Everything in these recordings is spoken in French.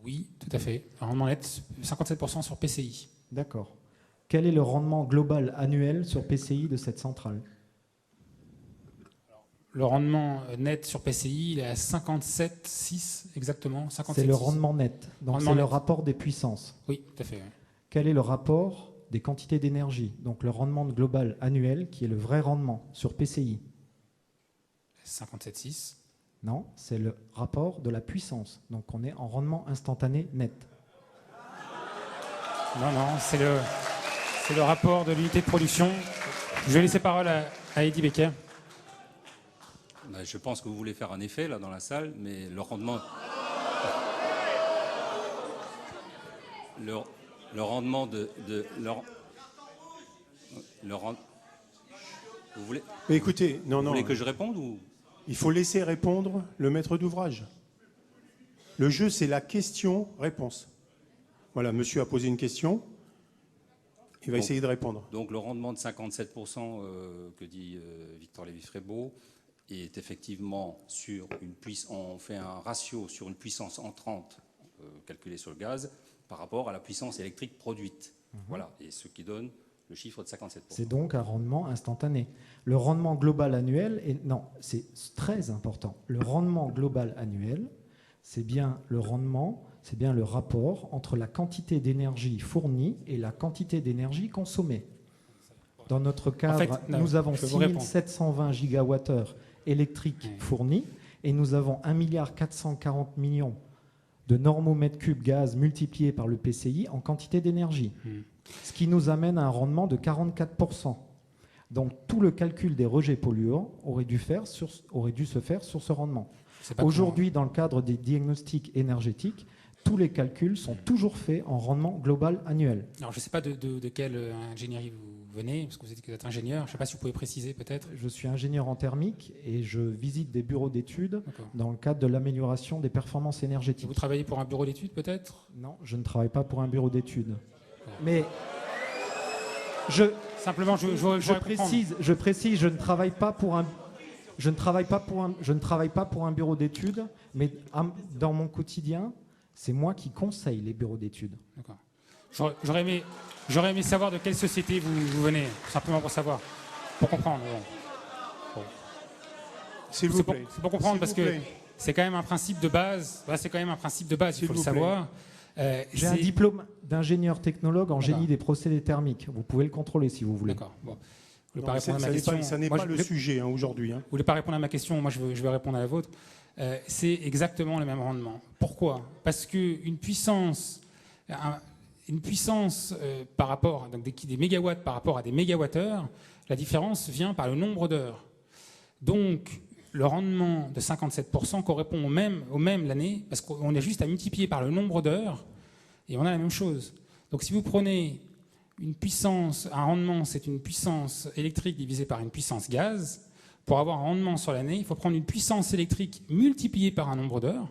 Oui, tout à fait. Un rendement net, 57% sur PCI. D'accord. Quel est le rendement global annuel sur PCI de cette centrale? Le rendement net sur PCI, il est à 57,6 exactement. C'est le rendement net. Donc c'est le rapport des puissances. Oui, tout à fait. Oui. Quel est le rapport des quantités d'énergie? Donc le rendement global annuel, qui est le vrai rendement sur PCI. 57,6. Non, c'est le rapport de la puissance. Donc on est en rendement instantané net. Non, c'est le rapport de l'unité de production. Je vais laisser parole à Eddy Becker. Je pense que vous voulez faire un effet là dans la salle, mais le rendement... Le rendement de Vous voulez... Mais écoutez, Vous voulez que je réponde ou... Il faut laisser répondre le maître d'ouvrage. Le jeu, c'est la question-réponse. Voilà, monsieur a posé une question. Il va essayer de répondre. Donc le rendement de 57% que dit Victor Lévy-Frébault est effectivement sur une puissance. On fait un ratio sur une puissance entrante calculée sur le gaz par rapport à la puissance électrique produite. Voilà, et ce qui donne le chiffre de 57%. C'est donc un rendement instantané. Le rendement global annuel, non, c'est très important. Le rendement global annuel, c'est bien le rendement, c'est bien le rapport entre la quantité d'énergie fournie et la quantité d'énergie consommée. Dans notre cadre, nous avons 6720 gigawattheures électriques fournis et nous avons 1,440 milliard de normaux mètres cubes gaz multipliés par le PCI en quantité d'énergie. Ce qui nous amène à un rendement de 44%. Donc tout le calcul des rejets polluants aurait dû se faire sur ce rendement. Aujourd'hui, dans le cadre des diagnostics énergétiques, tous les calculs sont toujours faits en rendement global annuel. Alors je ne sais pas de quelle ingénierie vous venez, parce que vous êtes ingénieur. Je ne sais pas si vous pouvez préciser peut-être. Je suis ingénieur en thermique et je visite des bureaux d'études dans le cadre de l'amélioration des performances énergétiques. Vous travaillez pour un bureau d'études peut-être? Non, je ne travaille pas pour un bureau d'études. Mais simplement, je précise, je ne travaille pas pour un bureau d'études, mais dans mon quotidien, c'est moi qui conseille les bureaux d'études. D'accord. J'aurais aimé savoir de quelle société vous venez, simplement pour savoir, pour comprendre. Bon. S'il vous plaît. C'est pour comprendre, parce que c'est quand même un principe de base. C'est quand même un principe de base, il faut le savoir. J'ai un diplôme d'ingénieur technologue en génie des procédés thermiques. Vous pouvez le contrôler si vous voulez. D'accord. Bon. Ça n'est pas le sujet aujourd'hui. Vous ne voulez pas répondre à ma question, moi je vais répondre à la vôtre. C'est exactement le même rendement. Pourquoi? Parce qu'une puissance par rapport, donc des mégawatts par rapport à des mégawattheures, la différence vient par le nombre d'heures. Donc, le rendement de 57% correspond au même l'année, parce qu'on a juste à multiplier par le nombre d'heures, et on a la même chose. Donc, si vous prenez une puissance, un rendement, c'est une puissance électrique divisée par une puissance gaz. Pour avoir un rendement sur l'année, il faut prendre une puissance électrique multipliée par un nombre d'heures,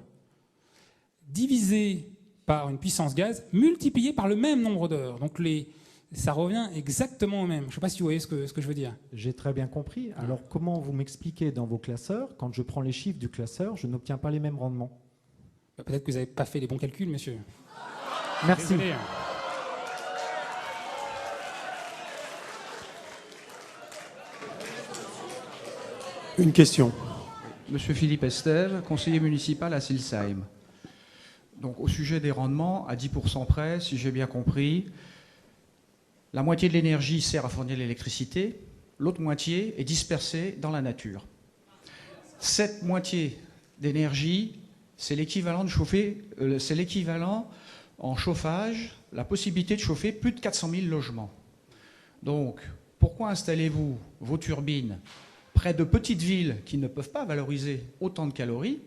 divisée par une puissance gaz, multipliée par le même nombre d'heures. Donc ça revient exactement au même. Je ne sais pas si vous voyez ce que je veux dire. J'ai très bien compris. Alors comment vous m'expliquez dans vos classeurs, quand je prends les chiffres du classeur, je n'obtiens pas les mêmes rendements? Peut-être que vous n'avez pas fait les bons calculs, monsieur. Merci. Désolé. Une question. Monsieur Philippe Estève, conseiller municipal à Silsheim. Donc au sujet des rendements, à 10% près, si j'ai bien compris, la moitié de l'énergie sert à fournir l'électricité, l'autre moitié est dispersée dans la nature. Cette moitié d'énergie, c'est l'équivalent en chauffage, la possibilité de chauffer plus de 400 000 logements. Donc, pourquoi installez-vous vos turbines près de petites villes qui ne peuvent pas valoriser autant de calories,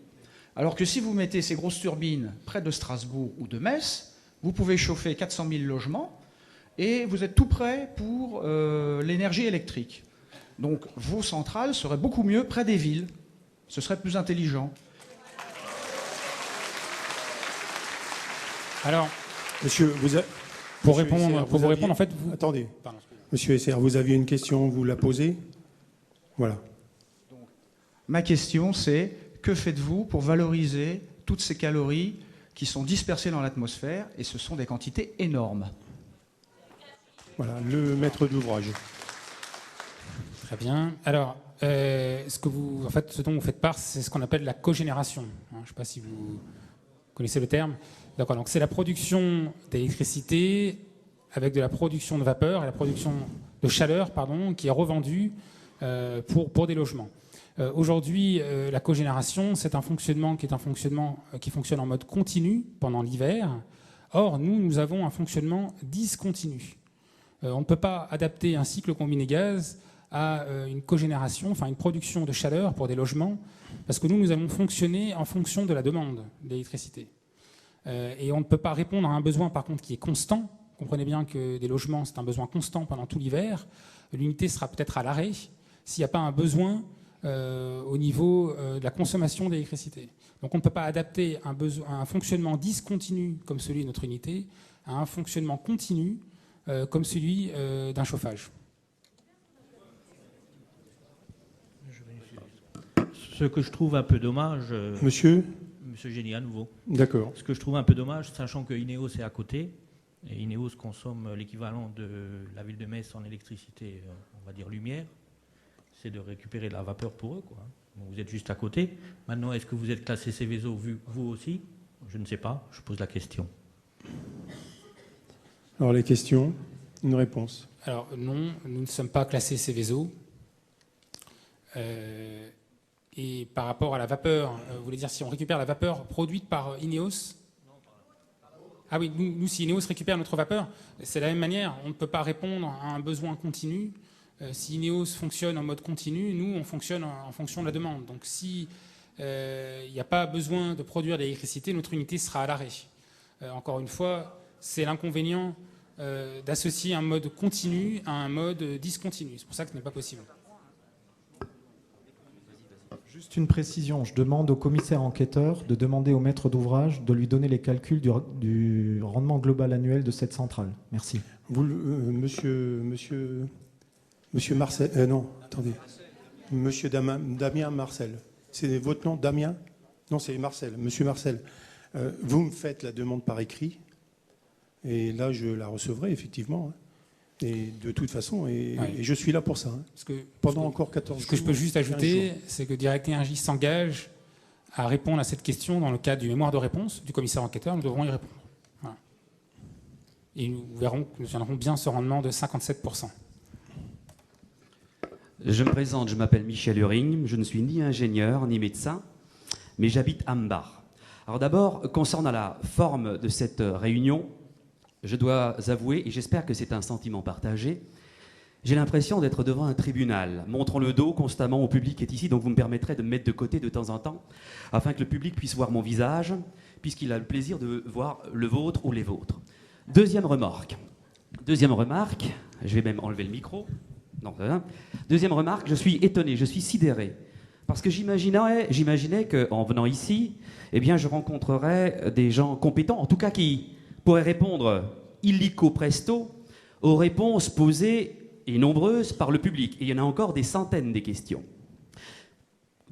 alors que si vous mettez ces grosses turbines près de Strasbourg ou de Metz, vous pouvez chauffer 400 000 logements et vous êtes tout prêt pour l'énergie électrique. Donc vos centrales seraient beaucoup mieux près des villes. Ce serait plus intelligent. Alors, monsieur, pour vous répondre, en fait... Attendez. Pardon. Monsieur Esser, vous aviez une question, vous la posez? Voilà. Donc, ma question, c'est que faites-vous pour valoriser toutes ces calories qui sont dispersés dans l'atmosphère, et ce sont des quantités énormes. Voilà, le maître d'ouvrage. Très bien. Alors, ce dont vous faites part, c'est ce qu'on appelle la cogénération. Je ne sais pas si vous connaissez le terme. D'accord. Donc, c'est la production d'électricité avec de la production de vapeur et la production de chaleur, qui est revendue pour des logements. Aujourd'hui, la cogénération, c'est un fonctionnement qui fonctionne en mode continu pendant l'hiver. Or, nous avons un fonctionnement discontinu. On ne peut pas adapter un cycle combiné gaz à une cogénération, enfin une production de chaleur pour des logements, parce que nous allons fonctionner en fonction de la demande d'électricité. Et on ne peut pas répondre à un besoin, par contre, qui est constant. Comprenez bien que des logements, c'est un besoin constant pendant tout l'hiver. L'unité sera peut-être à l'arrêt s'il n'y a pas un besoin au niveau de la consommation d'électricité. Donc on ne peut pas adapter un fonctionnement discontinu comme celui de notre unité à un fonctionnement continu comme celui d'un chauffage. Ce que je trouve un peu dommage... Monsieur Génie, à nouveau. D'accord. Ce que je trouve un peu dommage, sachant que Ineos est à côté, et Ineos consomme l'équivalent de la ville de Metz en électricité, on va dire lumière, c'est de récupérer de la vapeur pour eux, quoi. Vous êtes juste à côté. Maintenant, est-ce que vous êtes classé Céveso, vous aussi? Je ne sais pas, je pose la question. Alors les questions, une réponse. Alors non, nous ne sommes pas classés Céveso. Et par rapport à la vapeur, vous voulez dire si on récupère la vapeur produite par Ineos? Ah oui, nous, si Ineos récupère notre vapeur, c'est de la même manière. On ne peut pas répondre à un besoin continu. Si Ineos fonctionne en mode continu, nous, on fonctionne en fonction de la demande. Donc si il n'y a pas besoin de produire de l'électricité, notre unité sera à l'arrêt. Encore une fois, c'est l'inconvénient d'associer un mode continu à un mode discontinu. C'est pour ça que ce n'est pas possible. Juste une précision, je demande au commissaire enquêteur de demander au maître d'ouvrage de lui donner les calculs du rendement global annuel de cette centrale. Merci. Monsieur Marcel, non, attendez. Monsieur Damien Marcel. C'est votre nom, Damien? Non, c'est Marcel. Monsieur Marcel, vous me faites la demande par écrit, et là, je la recevrai, effectivement. Et de toute façon, et je suis là pour ça. Pendant encore 14 jours. Ce que je peux juste ajouter, c'est que Direct Énergie s'engage à répondre à cette question dans le cadre du mémoire de réponse du commissaire enquêteur. Nous devrons y répondre. Voilà. Et nous verrons que nous tiendrons bien ce rendement de 57%. Je me présente, je m'appelle Michel Huring, je ne suis ni ingénieur ni médecin, mais j'habite Ambach. Alors d'abord, concernant la forme de cette réunion, je dois avouer, et j'espère que c'est un sentiment partagé, j'ai l'impression d'être devant un tribunal, montrant le dos constamment au public qui est ici, donc vous me permettrez de me mettre de côté de temps en temps, afin que le public puisse voir mon visage, puisqu'il a le plaisir de voir le vôtre ou les vôtres. Deuxième remarque, je vais même enlever le micro. Non, deuxième remarque, je suis étonné, je suis sidéré, parce que j'imaginais qu'en venant ici, eh bien, je rencontrerais des gens compétents, en tout cas qui pourraient répondre illico presto aux réponses posées et nombreuses par le public. Et il y en a encore des centaines des questions.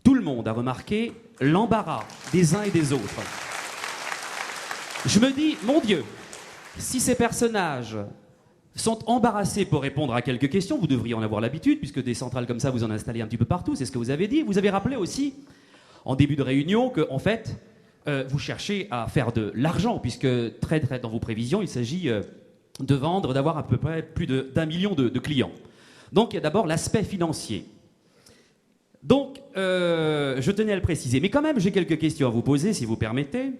Tout le monde a remarqué l'embarras des uns et des autres. Je me dis, mon Dieu, si ces personnages sont embarrassés pour répondre à quelques questions, vous devriez en avoir l'habitude, puisque des centrales comme ça, vous en installez un petit peu partout, c'est ce que vous avez dit. Vous avez rappelé aussi, en début de réunion, que, en fait, vous cherchez à faire de l'argent, puisque très dans vos prévisions, il s'agit de vendre, d'avoir à peu près plus d'1 million de clients. Donc il y a d'abord l'aspect financier. Donc je tenais à le préciser. Mais quand même, j'ai quelques questions à vous poser, si vous permettez.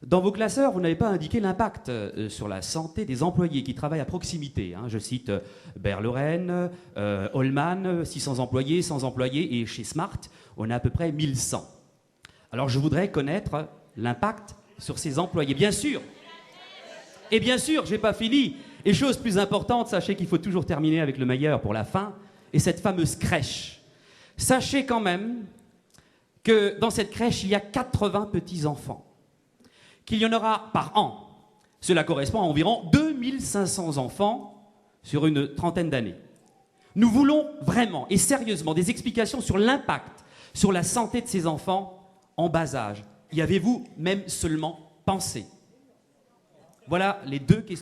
Dans vos classeurs, vous n'avez pas indiqué l'impact sur la santé des employés qui travaillent à proximité. Je cite Berleren, Holman, 600 employés, 100 employés, et chez Smart, on a à peu près 1100. Alors je voudrais connaître l'impact sur ces employés, bien sûr. Et bien sûr, je n'ai pas fini. Et chose plus importante, sachez qu'il faut toujours terminer avec le meilleur pour la fin, et cette fameuse crèche. Sachez quand même que dans cette crèche, il y a 80 petits-enfants, qu'il y en aura par an. Cela correspond à environ 2500 enfants sur une trentaine d'années. Nous voulons vraiment et sérieusement des explications sur l'impact sur la santé de ces enfants en bas âge. Y avez-vous même seulement pensez? Voilà les deux questions.